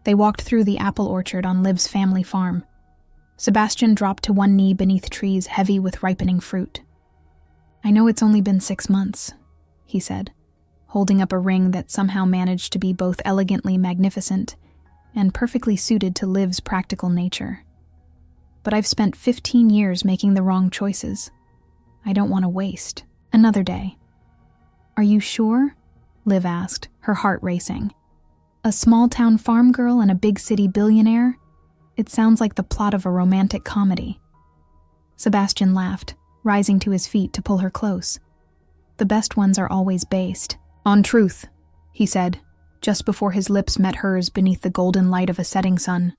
they walked through the apple orchard on Liv's family farm, Sebastian dropped to one knee beneath trees heavy with ripening fruit. "I know it's only been 6 months," he said, holding up a ring that somehow managed to be both elegantly magnificent and perfectly suited to Liv's practical nature. "But I've spent 15 years making the wrong choices. I don't want to waste another day." "Are you sure?" Liv asked, her heart racing. "A small-town farm girl and a big-city billionaire? It sounds like the plot of a romantic comedy." Sebastian laughed, rising to his feet to pull her close. "The best ones are always based on truth," he said, just before his lips met hers beneath the golden light of a setting sun.